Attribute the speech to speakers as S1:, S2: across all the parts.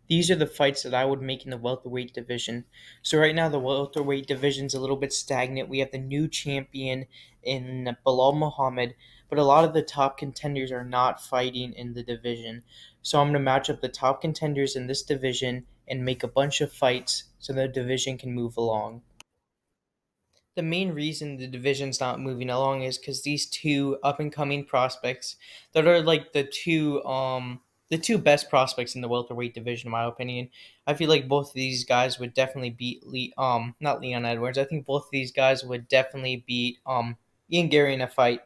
S1: These are the fights that I would make in the welterweight division. So right now the welterweight division's a little bit stagnant. We have the new champion in Bilal Muhammad, but a lot of the top contenders are not fighting in the division. So I'm going to match up the top contenders in this division and make a bunch of fights so the division can move along. The main reason the division's not moving along is because these two up and coming prospects that are like the two best prospects in the welterweight division, in my opinion. I feel like both of these guys would definitely beat not Leon Edwards. I think both of these guys would definitely beat Ian Gary in a fight,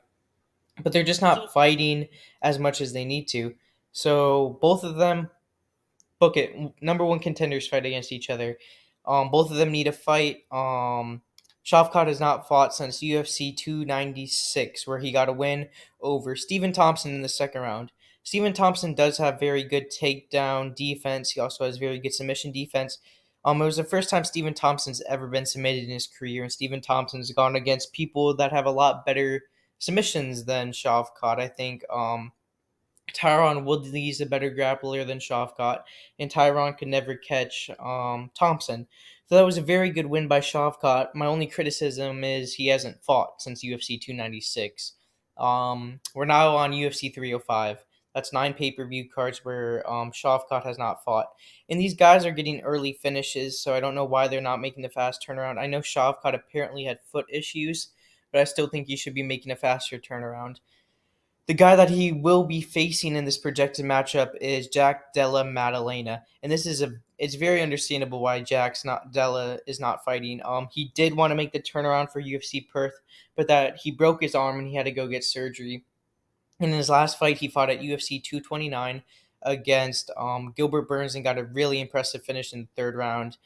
S1: but they're just not fighting as much as they need to. So both of them book it. Number one contenders fight against each other. Both of them need a fight. Shavkat has not fought since UFC 296, where he got a win over Stephen Thompson in the second round. Stephen Thompson does have very good takedown defense. He also has very good submission defense. It was the first time Stephen Thompson's ever been submitted in his career, and Stephen Thompson's gone against people that have a lot better submissions than Shavkat. I think Tyron Woodley's a better grappler than Shavkat, and Tyron could never catch Thompson. So that was a very good win by Shavkat. My only criticism is he hasn't fought since UFC 296. We're now on UFC 305. That's 9 pay-per-view cards where Shavkat has not fought. And these guys are getting early finishes, so I don't know why they're not making the fast turnaround. I know Shavkat apparently had foot issues, but I still think he should be making a faster turnaround. The guy that he will be facing in this projected matchup is Jack Della Maddalena, and it's very understandable why Jack's not Della is not fighting. He did want to make the turnaround for UFC Perth, but that he broke his arm and he had to go get surgery. In his last fight, he fought at UFC 229 against Gilbert Burns and got a really impressive finish in the third round.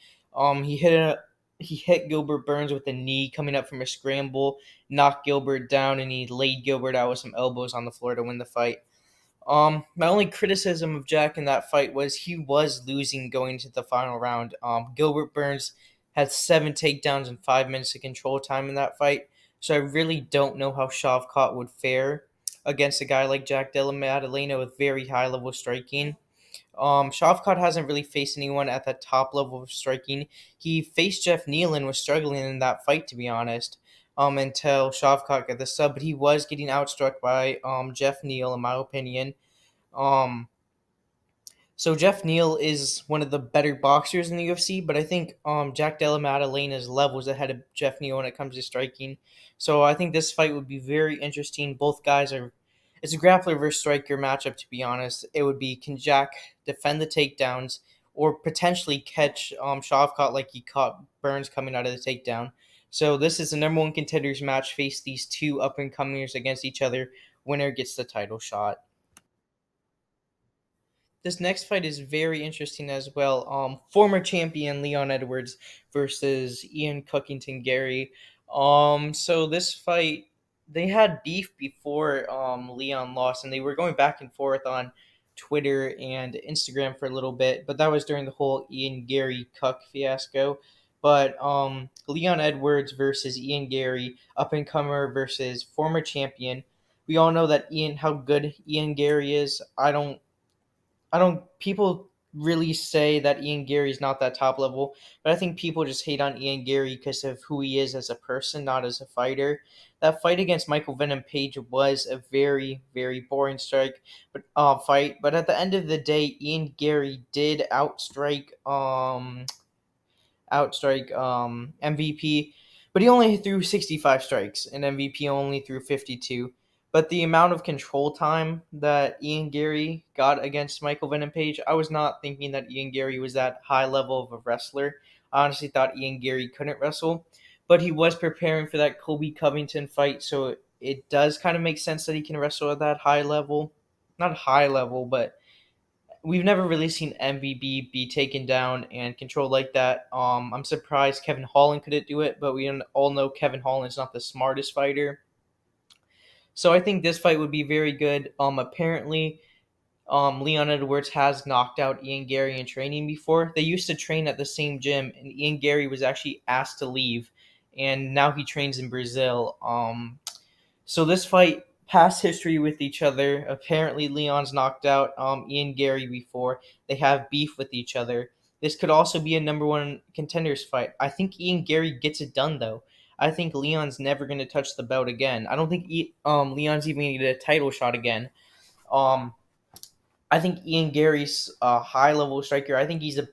S1: He hit Gilbert Burns with a knee coming up from a scramble, knocked Gilbert down, and he laid Gilbert out with some elbows on the floor to win the fight. My only criticism of Jack in that fight was he was losing going to the final round. Gilbert Burns had 7 takedowns and 5 minutes of control time in that fight, so I really don't know how Shavkat would fare against a guy like Jack Della Maddalena with very high level striking. Shavkat hasn't really faced anyone at the top level of striking. He faced Jeff Neal and was struggling in that fight, to be honest, until Shavkat got the sub. But he was getting outstruck by Jeff Neal, in my opinion. Um, so Jeff Neal is one of the better boxers in the UFC, but I think Jack Della Maddalena is levels ahead of Jeff Neal when it comes to striking. So I think this fight would be very interesting. Both guys are. It's a grappler versus striker matchup. To be honest, it would be, can Jack defend the takedowns or potentially catch Shavkat like he caught Burns coming out of the takedown. So this is the number one contenders match. Face these two up and comers against each other. Winner gets the title shot. This next fight is very interesting as well. Former champion Leon Edwards versus Ian Cookington Gary. So this fight, they had beef before Leon lost, and they were going back and forth on Twitter and Instagram for a little bit, but that was during the whole Ian Gary Cook fiasco. But Leon Edwards versus Ian Gary, up and comer versus former champion. We all know that Ian, how good Ian Gary is. I don't people really say that Ian Gary is not that top level, but I think people just hate on Ian Gary because of who he is as a person, not as a fighter. That fight against Michael Venom Page was a very, very boring fight, but at the end of the day, Ian Gary did outstrike MVP, but he only threw 65 strikes, and MVP only threw 52. But the amount of control time that Ian Gary got against Michael Venom Page, I was not thinking that Ian Gary was that high level of a wrestler. I honestly thought Ian Gary couldn't wrestle, but he was preparing for that Colby Covington fight, so it does kind of make sense that he can wrestle at that high level. Not high level, but we've never really seen MVP be taken down and controlled like that. I'm surprised Kevin Holland couldn't do it, but we all know Kevin Holland's not the smartest fighter. So I think this fight would be very good. Apparently, Leon Edwards has knocked out Ian Gary in training before. They used to train at the same gym, and Ian Gary was actually asked to leave, and now he trains in Brazil. So this fight past history with each other. Apparently, Leon's knocked out Ian Gary before. They have beef with each other. This could also be a number one contenders fight. I think Ian Gary gets it done though. I think Leon's never going to touch the belt again. I don't think Leon's even going to get a title shot again. Um, I think Ian Gary's a high level striker. I think he's a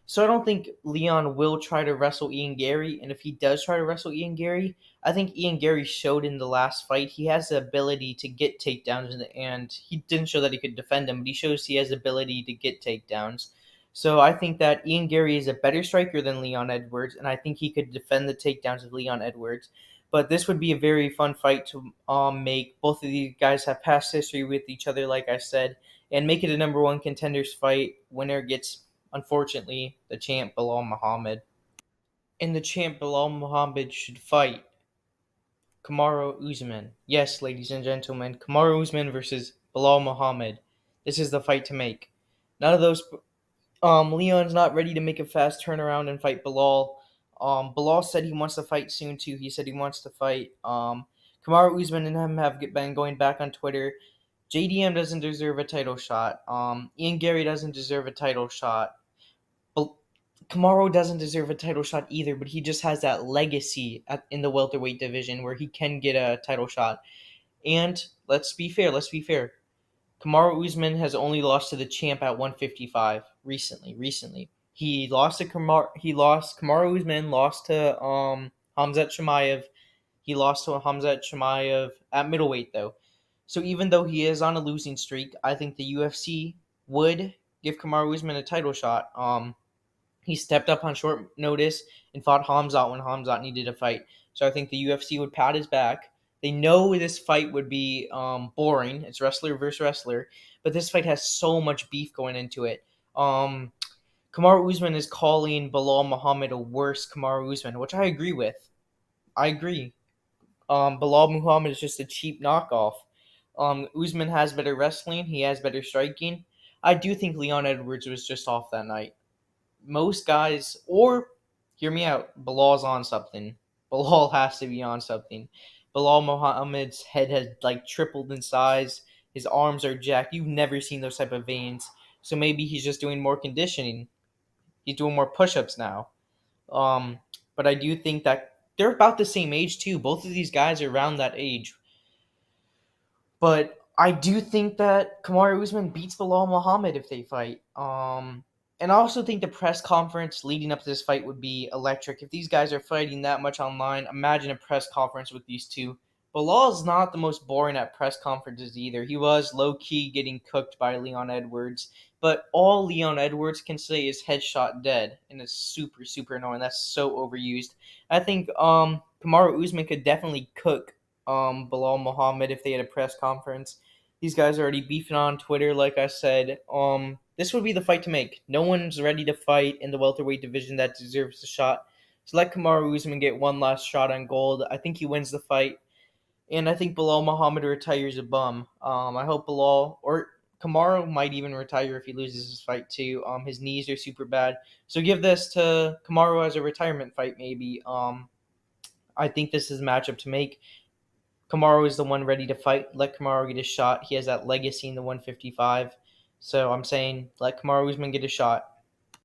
S1: so I don't think Leon will try to wrestle Ian Gary, and if he does try to wrestle Ian Gary, I think Ian Gary showed in the last fight he has the ability to get takedowns, and he didn't show that he could defend them, but he shows he has the ability to get takedowns. So I think that Ian Gary is a better striker than Leon Edwards, and I think he could defend the takedowns of Leon Edwards. But this would be a very fun fight to make. Both of these guys have past history with each other, like I said, and make it a number one contenders fight. Winner gets, unfortunately, the champ Bilal Muhammad. And the champ Bilal Muhammad should fight Kamaru Usman. Yes, ladies and gentlemen, Kamaru Usman versus Bilal Muhammad. This is the fight to make. None of those. Leon's not ready to make a fast turnaround and fight Bilal. Bilal said he wants to fight soon too. He said he wants to fight. Kamaru Usman and him have been going back on Twitter. JDM doesn't deserve a title shot. Ian Gary doesn't deserve a title shot. Kamaru doesn't deserve a title shot either, but he just has that legacy in the welterweight division where he can get a title shot. And let's be fair. Kamaru Usman has only lost to the champ at 155 recently. He lost to Kamaru Usman lost to Hamzat Chimaev. He lost to Hamzat Chimaev at middleweight though. So even though he is on a losing streak, I think the UFC would give Kamaru Usman a title shot. He stepped up on short notice and fought Hamzat when Hamzat needed a fight. So I think the UFC would pat his back. They know this fight would be boring. It's wrestler versus wrestler, but this fight has so much beef going into it. Kamaru Usman is calling Bilal Muhammad a worse Kamaru Usman, which I agree with. I agree. Bilal Muhammad is just a cheap knockoff. Usman has better wrestling. He has better striking. I do think Leon Edwards was just off that night. Most guys, or hear me out, Bilal's on something. Bilal has to be on something. Bilal Muhammad's head has like tripled in size. His arms are jacked. You've never seen those type of veins. So maybe he's just doing more conditioning. He's doing more push-ups now. But I do think that they're about the same age too. Both of these guys are around that age. But I do think that Kamaru Usman beats Bilal Muhammad if they fight. And I also think the press conference leading up to this fight would be electric. If these guys are fighting that much online, imagine a press conference with these two. Bilal's not the most boring at press conferences either. He was low-key getting cooked by Leon Edwards. But all Leon Edwards can say is headshot dead. And it's super, super annoying. That's so overused. I think Kamaru Usman could definitely cook Bilal Muhammad if they had a press conference. These guys are already beefing on Twitter, like I said. This would be the fight to make. No one's ready to fight in the welterweight division that deserves a shot. So let Kamaru Usman get one last shot on gold. I think he wins the fight. And I think Bilal Muhammad retires a bum. I hope Bilal or Kamaru might even retire if he loses his fight too. His knees are super bad. So give this to Kamaru as a retirement fight maybe. I think this is a matchup to make. Kamaru is the one ready to fight. Let Kamaru get a shot. He has that legacy in the 155. So I'm saying let Kamaru Usman get a shot.